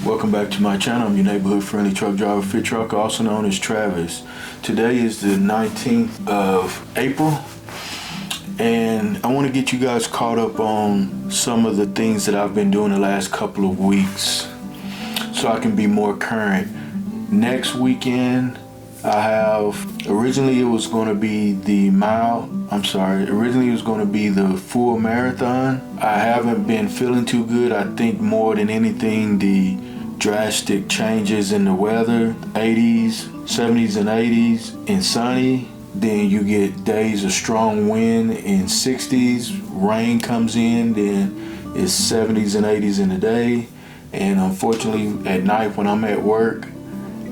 Welcome back to my channel. I'm your neighborhood friendly truck driver, Fit Trucker, also known as Travis. Today is the 19th of April, and I want to get you guys caught up on some of the things that I've been doing the last couple of weeks so I can be more current. Next weekend, originally it was going to be the full marathon. I haven't been feeling too good. I think more than anything, the drastic changes in the weather, 70s and 80s and sunny. Then you get days of strong wind in 60s, rain comes in, then it's 70s and 80s in the day. And unfortunately at night when I'm at work,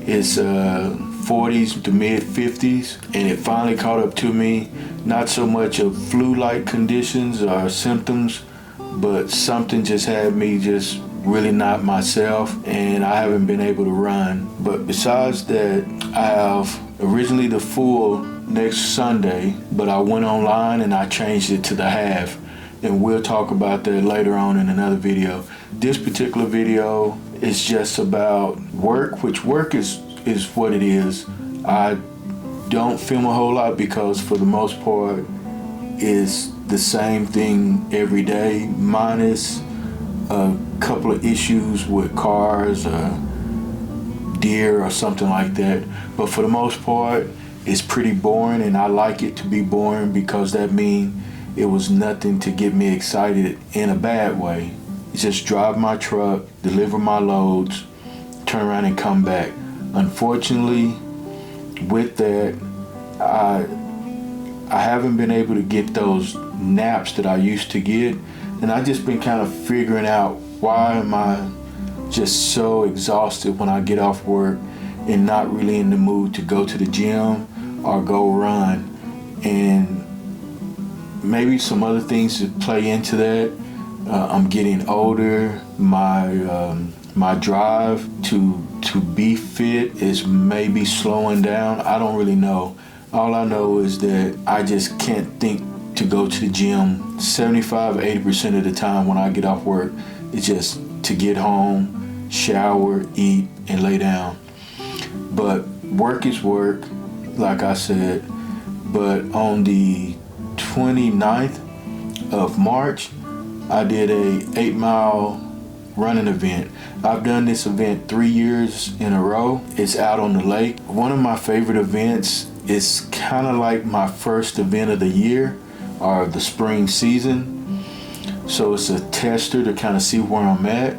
it's 40s to mid 50s, and it finally caught up to me. Not so much of flu-like conditions or symptoms, but something just had me just really not myself, and I haven't been able to run. But besides that, I have originally the full next Sunday, but I went online and I changed it to the half, and we'll talk about that later on in another video. This particular video is just about work, which work is what it is. I don't film a whole lot because for the most part it's the same thing every day, minus a couple of issues with cars or deer or something like that. But for the most part it's pretty boring, and I like it to be boring because that means it was nothing to get me excited in a bad way. It's just drive my truck, deliver my loads, turn around and come back. Unfortunately, with that, I haven't been able to get those naps that I used to get, and I just been kind of figuring out why am I just so exhausted when I get off work and not really in the mood to go to the gym or go run. And maybe some other things that play into that. I'm getting older. My drive to be fit is maybe slowing down. I don't really know. All I know is that I just can't think to go to the gym 75-80% of the time when I get off work. It's just to get home, shower, eat, and lay down. But work is work, like I said. But on the 29th of March, I did a 8-mile running event. I've done this event 3 years in a row. It's out on the lake. One of my favorite events. Is kind of like my first event of the year or the spring season. So it's a tester to kind of see where I'm at.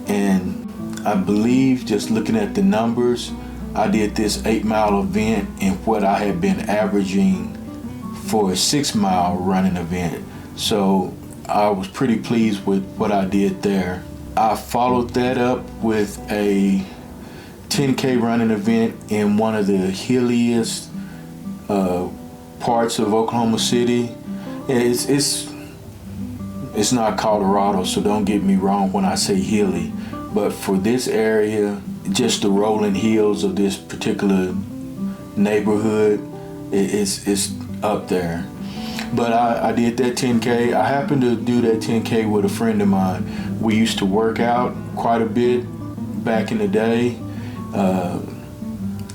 And I believe, just looking at the numbers, I did this 8-mile event in what I had been averaging for a 6-mile running event. So I was pretty pleased with what I did there. I followed that up with a 10K running event in one of the hilliest parts of Oklahoma City. It's not Colorado, so don't get me wrong when I say hilly, but for this area, just the rolling hills of this particular neighborhood, it's up there. But I did that 10K. I happened to do that 10K with a friend of mine. We used to work out quite a bit back in the day.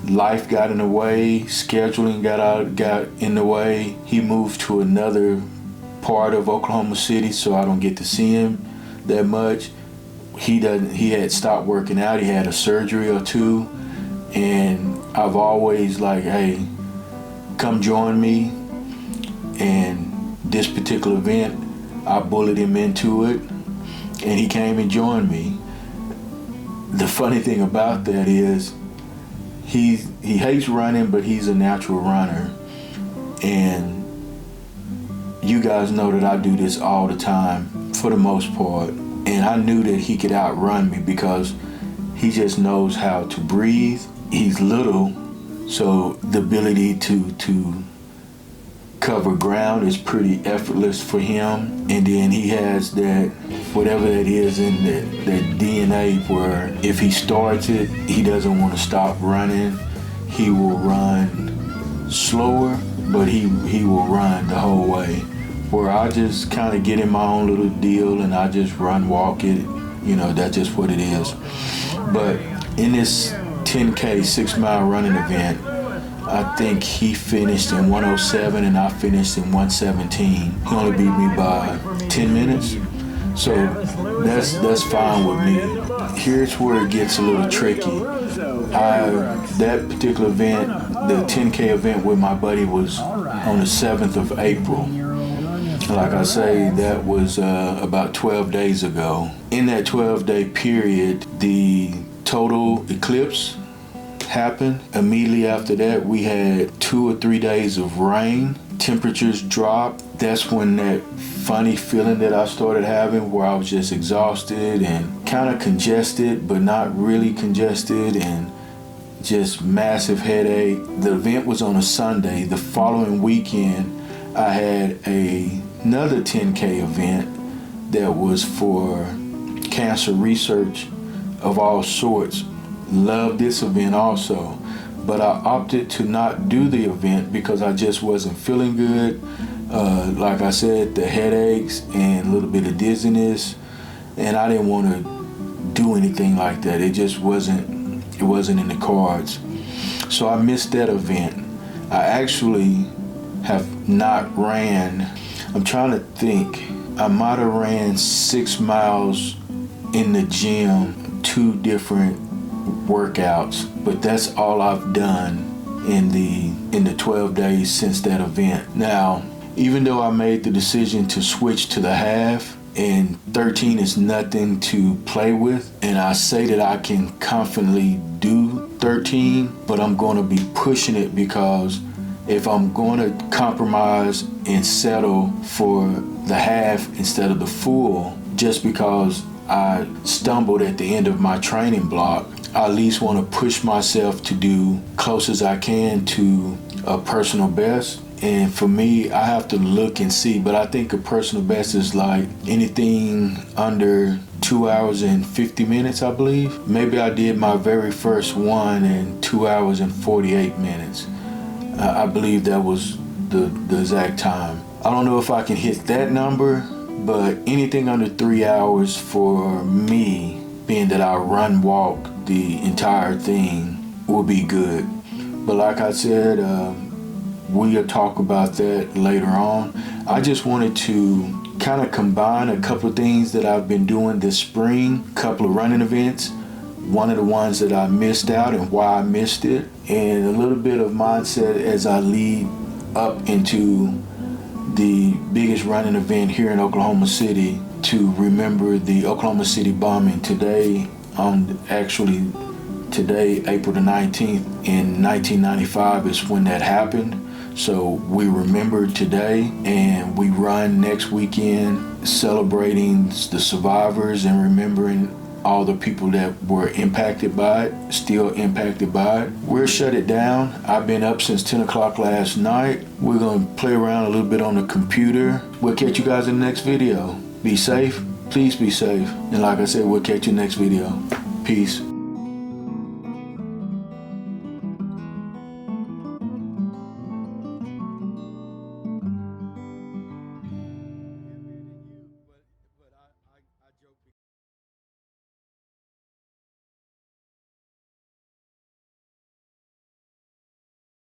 Life got in the way, scheduling got in the way. He moved to another part of Oklahoma City, so I don't get to see him that much. He had stopped working out. He had a surgery or two, and I've always like, hey, come join me. And this particular event, I bullied him into it, and he came and joined me. The funny thing about that is he hates running, but he's a natural runner. And you guys know that I do this all the time for the most part. And I knew that he could outrun me because he just knows how to breathe. He's little, so the ability to cover ground is pretty effortless for him. And then he has that, whatever that is in that DNA, where if he starts it, he doesn't want to stop running. He will run slower, but he will run the whole way. Where I just kind of get in my own little deal and I just run, walk it, You know, that's just what it is. But in this 10K 6-mile running event, I think he finished in 107 and I finished in 117. He only beat me by 10 minutes. So that's fine with me. Here's where it gets a little tricky. That particular event, the 10K event with my buddy, was on the 7th of April. Like I say, that was about 12 days ago. In that 12-day period, the total eclipse happened. Immediately after that, we had 2 or 3 days of rain. Temperatures dropped. That's when that funny feeling that I started having, where I was just exhausted and kind of congested, but not really congested, and just massive headache. The event was on a Sunday. The following weekend, I had another 10K event that was for cancer research of all sorts. Loved this event also, but I opted to not do the event because I just wasn't feeling good. Like I said, the headaches and a little bit of dizziness, and I didn't want to do anything like that. It just wasn't in the cards. So I missed that event. I actually have not ran, I'm trying to think, I might have ran 6 miles in the gym, 2 different workouts, but that's all I've done in the 12 days since that event. Now, even though I made the decision to switch to the half, and 13 is nothing to play with, and I say that I can confidently do 13, but I'm going to be pushing it, because if I'm going to compromise and settle for the half instead of the full just because I stumbled at the end of my training block, I at least want to push myself to do close as I can to a personal best. And for me, I have to look and see, but I think a personal best is like anything under 2 hours and 50 minutes, I believe. Maybe I did my very first one in 2 hours and 48 minutes. I believe that was the exact time. I don't know if I can hit that number, but anything under 3 hours for me, being that I run, walk the entire thing, will be good. But like I said, we'll talk about that later on. I just wanted to kind of combine a couple of things that I've been doing this spring, a couple of running events, one of the ones that I missed out and why I missed it, and a little bit of mindset as I lead up into the biggest running event here in Oklahoma City, to remember the Oklahoma City bombing today, April the 19th in 1995 is when that happened. So we remember today, and we run next weekend celebrating the survivors and remembering all the people that were impacted by it, still impacted by it. We'll shut it down. I've been up since 10 o'clock last night. We're going to play around a little bit on the computer. We'll catch you guys in the next video. Be safe. Please be safe. And like I said, we'll catch you next video. Peace.